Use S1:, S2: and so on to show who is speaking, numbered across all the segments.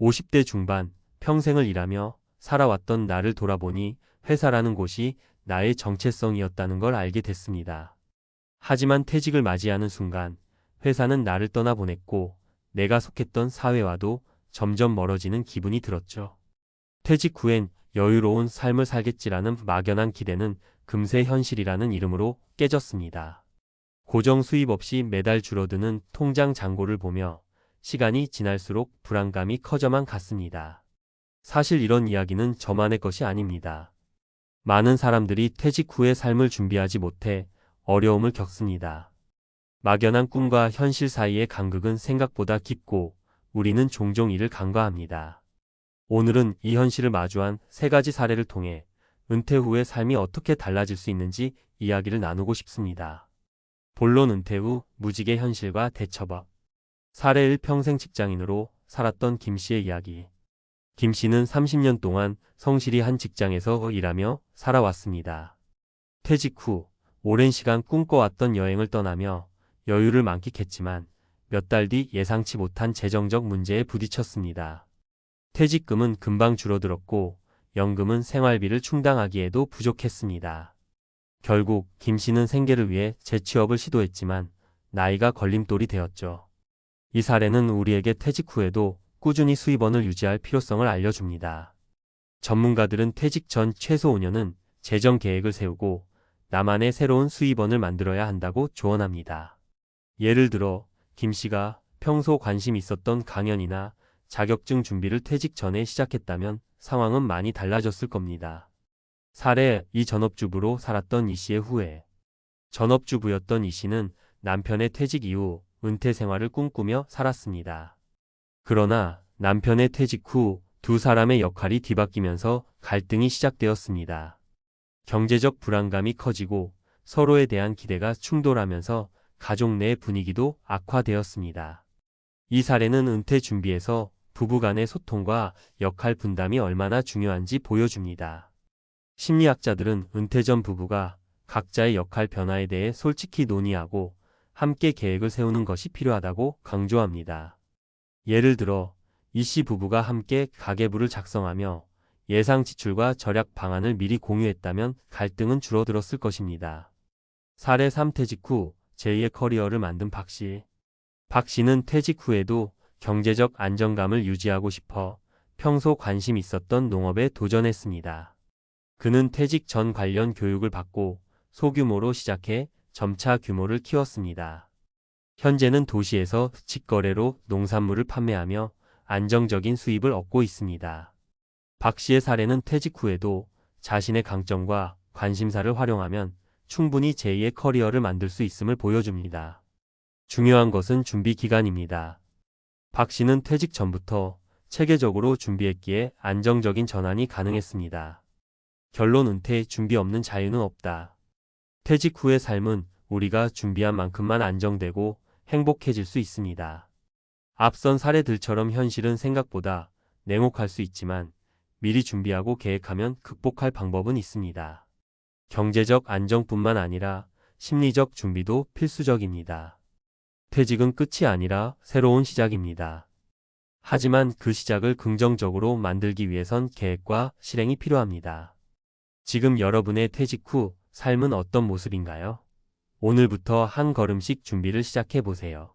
S1: 50대 중반, 평생을 일하며 살아왔던 나를 돌아보니 회사라는 곳이 나의 정체성이었다는 걸 알게 됐습니다. 하지만 퇴직을 맞이하는 순간 회사는 나를 떠나보냈고 내가 속했던 사회와도 점점 멀어지는 기분이 들었죠. 퇴직 후엔 여유로운 삶을 살겠지라는 막연한 기대는 금세 현실이라는 이름으로 깨졌습니다. 고정 수입 없이 매달 줄어드는 통장 잔고를 보며 시간이 지날수록 불안감이 커져만 갔습니다. 사실 이런 이야기는 저만의 것이 아닙니다. 많은 사람들이 퇴직 후의 삶을 준비하지 못해 어려움을 겪습니다. 막연한 꿈과 현실 사이의 간극은 생각보다 깊고 우리는 종종 이를 간과합니다. 오늘은 이 현실을 마주한 3가지 사례를 통해 은퇴 후의 삶이 어떻게 달라질 수 있는지 이야기를 나누고 싶습니다. 본론 은퇴 후 무직의 현실과 대처법. 사례 1. 평생 직장인으로 살았던 김 씨의 이야기. 김 씨는 30년 동안 성실히 한 직장에서 일하며 살아왔습니다. 퇴직 후 오랜 시간 꿈꿔왔던 여행을 떠나며 여유를 만끽했지만 몇 달 뒤 예상치 못한 재정적 문제에 부딪혔습니다. 퇴직금은 금방 줄어들었고 연금은 생활비를 충당하기에도 부족했습니다. 결국 김 씨는 생계를 위해 재취업을 시도했지만 나이가 걸림돌이 되었죠. 이 사례는 우리에게 퇴직 후에도 꾸준히 수입원을 유지할 필요성을 알려줍니다. 전문가들은 퇴직 전 최소 5년은 재정 계획을 세우고 나만의 새로운 수입원을 만들어야 한다고 조언합니다. 예를 들어 김 씨가 평소 관심 있었던 강연이나 자격증 준비를 퇴직 전에 시작했다면 상황은 많이 달라졌을 겁니다. 사례 2. 전업주부로 살았던 이 씨의 후회. 전업주부였던 이 씨는 남편의 퇴직 이후 은퇴 생활을 꿈꾸며 살았습니다. 그러나 남편의 퇴직 후 두 사람의 역할이 뒤바뀌면서 갈등이 시작되었습니다. 경제적 불안감이 커지고 서로에 대한 기대가 충돌하면서 가족 내 분위기도 악화되었습니다. 이 사례는 은퇴 준비에서 부부 간의 소통과 역할 분담이 얼마나 중요한지 보여줍니다. 심리학자들은 은퇴 전 부부가 각자의 역할 변화에 대해 솔직히 논의하고 함께 계획을 세우는 것이 필요하다고 강조합니다. 예를 들어 이 씨 부부가 함께 가계부를 작성하며 예상 지출과 절약 방안을 미리 공유했다면 갈등은 줄어들었을 것입니다. 사례 3. 퇴직 후 제2의 커리어를 만든 박 씨. 박 씨는 퇴직 후에도 경제적 안정감을 유지하고 싶어 평소 관심 있었던 농업에 도전했습니다. 그는 퇴직 전 관련 교육을 받고 소규모로 시작해 점차 규모를 키웠습니다. 현재는 도시에서 직거래로 농산물을 판매하며 안정적인 수입을 얻고 있습니다. 박 씨의 사례는 퇴직 후에도 자신의 강점과 관심사를 활용하면 충분히 제2의 커리어를 만들 수 있음을 보여줍니다. 중요한 것은 준비 기간입니다. 박 씨는 퇴직 전부터 체계적으로 준비했기에 안정적인 전환이 가능했습니다. 결론 은퇴에 준비 없는 자유는 없다. 퇴직 후의 삶은 우리가 준비한 만큼만 안정되고 행복해질 수 있습니다. 앞선 사례들처럼 현실은 생각보다 냉혹할 수 있지만 미리 준비하고 계획하면 극복할 방법은 있습니다. 경제적 안정뿐만 아니라 심리적 준비도 필수적입니다. 퇴직은 끝이 아니라 새로운 시작입니다. 하지만 그 시작을 긍정적으로 만들기 위해선 계획과 실행이 필요합니다. 지금 여러분의 퇴직 후 삶은 어떤 모습인가요? 오늘부터 한 걸음씩 준비를 시작해 보세요.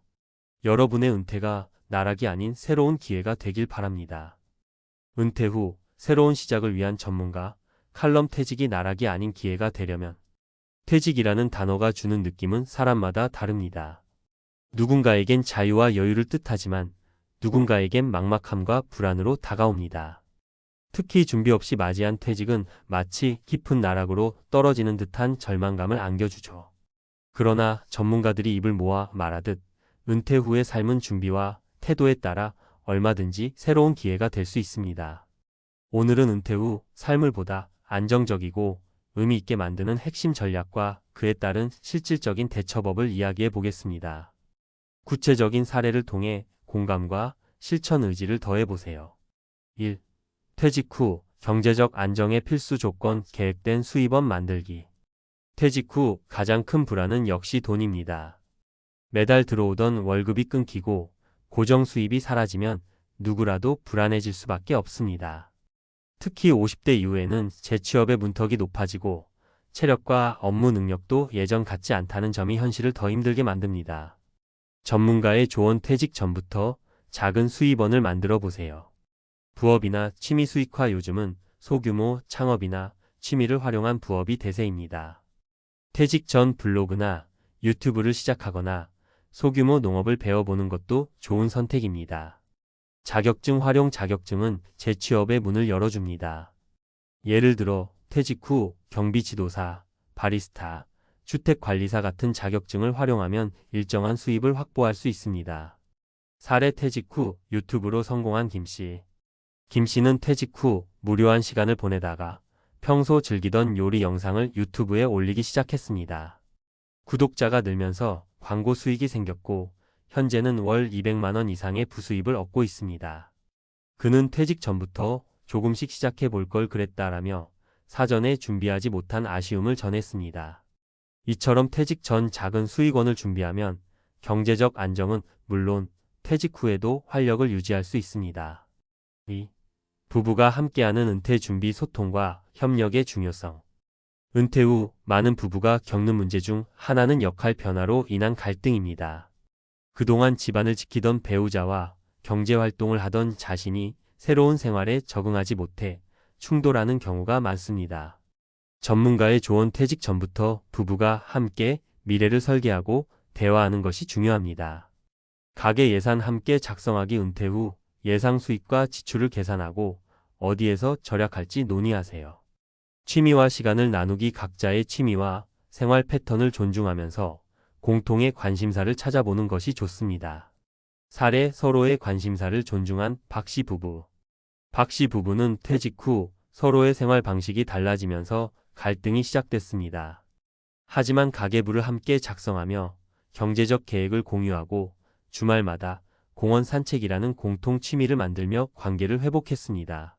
S1: 여러분의 은퇴가 나락이 아닌 새로운 기회가 되길 바랍니다. 은퇴 후 새로운 시작을 위한 전문가, 칼럼 퇴직이 나락이 아닌 기회가 되려면 퇴직이라는 단어가 주는 느낌은 사람마다 다릅니다. 누군가에겐 자유와 여유를 뜻하지만 누군가에겐 막막함과 불안으로 다가옵니다. 특히 준비 없이 맞이한 퇴직은 마치 깊은 나락으로 떨어지는 듯한 절망감을 안겨주죠. 그러나 전문가들이 입을 모아 말하듯 은퇴 후의 삶은 준비와 태도에 따라 얼마든지 새로운 기회가 될 수 있습니다. 오늘은 은퇴 후 삶을 보다 안정적이고 의미 있게 만드는 핵심 전략과 그에 따른 실질적인 대처법을 이야기해 보겠습니다. 구체적인 사례를 통해 공감과 실천 의지를 더해보세요. 1. 퇴직 후 경제적 안정의 필수 조건 계획된 수입원 만들기. 퇴직 후 가장 큰 불안은 역시 돈입니다. 매달 들어오던 월급이 끊기고 고정 수입이 사라지면 누구라도 불안해질 수밖에 없습니다. 특히 50대 이후에는 재취업의 문턱이 높아지고 체력과 업무 능력도 예전 같지 않다는 점이 현실을 더 힘들게 만듭니다. 전문가의 조언 퇴직 전부터 작은 수입원을 만들어 보세요. 부업이나 취미 수익화. 요즘은 소규모 창업이나 취미를 활용한 부업이 대세입니다. 퇴직 전 블로그나 유튜브를 시작하거나 소규모 농업을 배워보는 것도 좋은 선택입니다. 자격증 활용. 자격증은 재취업의 문을 열어줍니다. 예를 들어 퇴직 후 경비지도사, 바리스타, 주택관리사 같은 자격증을 활용하면 일정한 수입을 확보할 수 있습니다. 사례. 퇴직 후 유튜브로 성공한 김씨. 김씨는 퇴직 후 무료한 시간을 보내다가 평소 즐기던 요리 영상을 유튜브에 올리기 시작했습니다. 구독자가 늘면서 광고 수익이 생겼고 현재는 월 200만 원 이상의 부수입을 얻고 있습니다. 그는 퇴직 전부터 조금씩 시작해 볼 걸 그랬다라며 사전에 준비하지 못한 아쉬움을 전했습니다. 이처럼 퇴직 전 작은 수익원을 준비하면 경제적 안정은 물론 퇴직 후에도 활력을 유지할 수 있습니다. 2. 부부가 함께하는 은퇴 준비. 소통과 협력의 중요성. 은퇴 후 많은 부부가 겪는 문제 중 하나는 역할 변화로 인한 갈등입니다. 그동안 집안을 지키던 배우자와 경제활동을 하던 자신이 새로운 생활에 적응하지 못해 충돌하는 경우가 많습니다. 전문가의 조언. 퇴직 전부터 부부가 함께 미래를 설계하고 대화하는 것이 중요합니다. 가계 예산 함께 작성하기. 은퇴 후 예상 수입과 지출을 계산하고 어디에서 절약할지 논의하세요. 취미와 시간을 나누기. 각자의 취미와 생활 패턴을 존중하면서 공통의 관심사를 찾아보는 것이 좋습니다. 사례. 서로의 관심사를 존중한 박씨 부부. 박씨 부부는 퇴직 후 서로의 생활 방식이 달라지면서 갈등이 시작됐습니다. 하지만 가계부를 함께 작성하며 경제적 계획을 공유하고 주말마다 공원 산책이라는 공통 취미를 만들며 관계를 회복했습니다.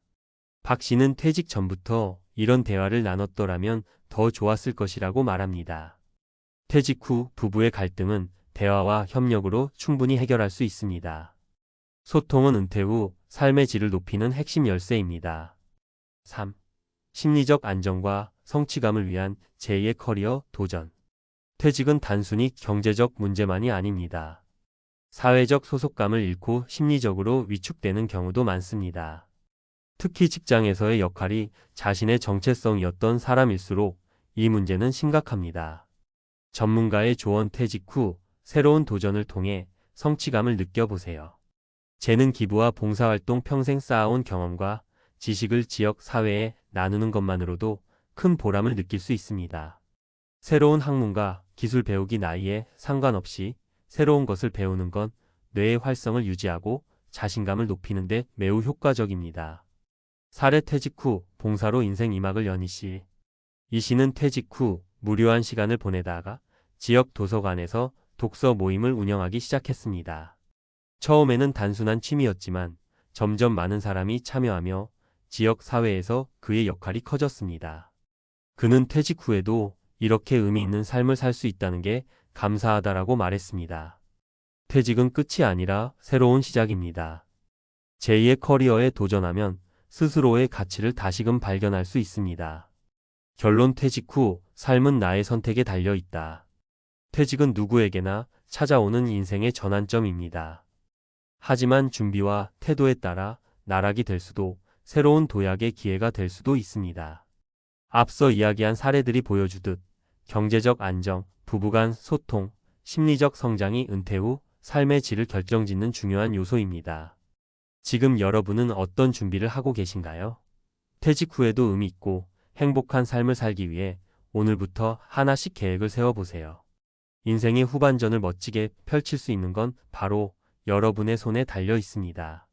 S1: 박 씨는 퇴직 전부터 이런 대화를 나눴더라면 더 좋았을 것이라고 말합니다. 퇴직 후 부부의 갈등은 대화와 협력으로 충분히 해결할 수 있습니다. 소통은 은퇴 후 삶의 질을 높이는 핵심 열쇠입니다. 3. 심리적 안정과 성취감을 위한 제2의 커리어 도전. 퇴직은 단순히 경제적 문제만이 아닙니다. 사회적 소속감을 잃고 심리적으로 위축되는 경우도 많습니다. 특히 직장에서의 역할이 자신의 정체성이었던 사람일수록 이 문제는 심각합니다. 전문가의 조언. 퇴직 후 새로운 도전을 통해 성취감을 느껴보세요. 재능 기부와 봉사활동. 평생 쌓아온 경험과 지식을 지역 사회에 나누는 것만으로도 큰 보람을 느낄 수 있습니다. 새로운 학문과 기술 배우기. 나이에 상관없이 새로운 것을 배우는 건 뇌의 활성을 유지하고 자신감을 높이는 데 매우 효과적입니다. 사례. 퇴직 후 봉사로 인생 2막을 연 이씨. 이씨는 퇴직 후 무료한 시간을 보내다가 지역 도서관에서 독서 모임을 운영하기 시작했습니다. 처음에는 단순한 취미였지만 점점 많은 사람이 참여하며 지역 사회에서 그의 역할이 커졌습니다. 그는 퇴직 후에도 이렇게 의미 있는 삶을 살 수 있다는 게 감사하다라고 말했습니다. 퇴직은 끝이 아니라 새로운 시작입니다. 제2의 커리어에 도전하면 스스로의 가치를 다시금 발견할 수 있습니다. 결론. 퇴직 후 삶은 나의 선택에 달려 있다. 퇴직은 누구에게나 찾아오는 인생의 전환점입니다. 하지만 준비와 태도에 따라 나락이 될 수도 새로운 도약의 기회가 될 수도 있습니다. 앞서 이야기한 사례들이 보여주듯 경제적 안정, 부부간 소통, 심리적 성장이 은퇴 후 삶의 질을 결정짓는 중요한 요소입니다. 지금 여러분은 어떤 준비를 하고 계신가요? 퇴직 후에도 의미 있고 행복한 삶을 살기 위해 오늘부터 하나씩 계획을 세워보세요. 인생의 후반전을 멋지게 펼칠 수 있는 건 바로 여러분의 손에 달려 있습니다.